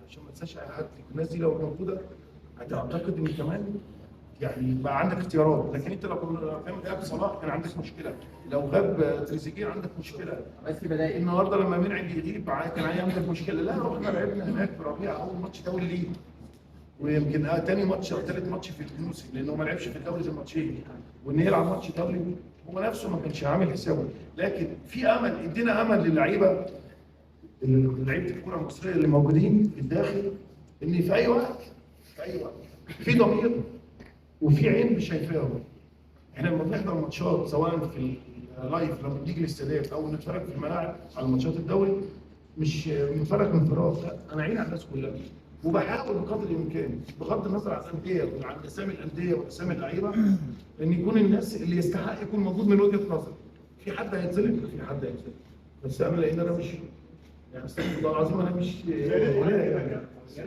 عشان ما تنساش اي حد. الناس دي لو موجوده هتعتقد ان كمان يعني بقى عندك اختيارات، لكن انت لو كنا غاب صلاح كان عندك مشكله، لو غاب تريزيجيه عندك مشكله، بس في بدائل النهارده لما منعم يغيب كان عندك مشكله. لا رحنا لعبنا هناك في ربيع اول ماتش دوري ليه، ويمكن تاني ماتش او ثالث ماتش في الموسم، لانه ما لعبش في الدوري غير ماتشين، وان يلعب ماتش دوري هو نفسه ما كانش عامل حسابه. لكن في امل، ادينا امل للعيبه، لعيبه الكره المصريه اللي موجودين في الداخل، ان في اي وقت في ضمير وفي عين مش شايفاهم. احنا لما بنحضر ماتشات سواء في اللايف لما بنيجي الاستادات او نتفرج في الملاعب على ماتشات الدوري، مش بنتفرج من فراغ، لا انا عيني على الناس كلها، وبحاول بقدر الامكان بغض النظر عن الانديه وعن اسامي الانديه واسامي اللعيبه ان يكون الناس اللي يستحق يكون موجود من وجهه نظري. في حد هيتظلم؟ في حد هيتظلم، بس انا لان انا مش يعني استغفر الله العظيم انا مش ولايه يعني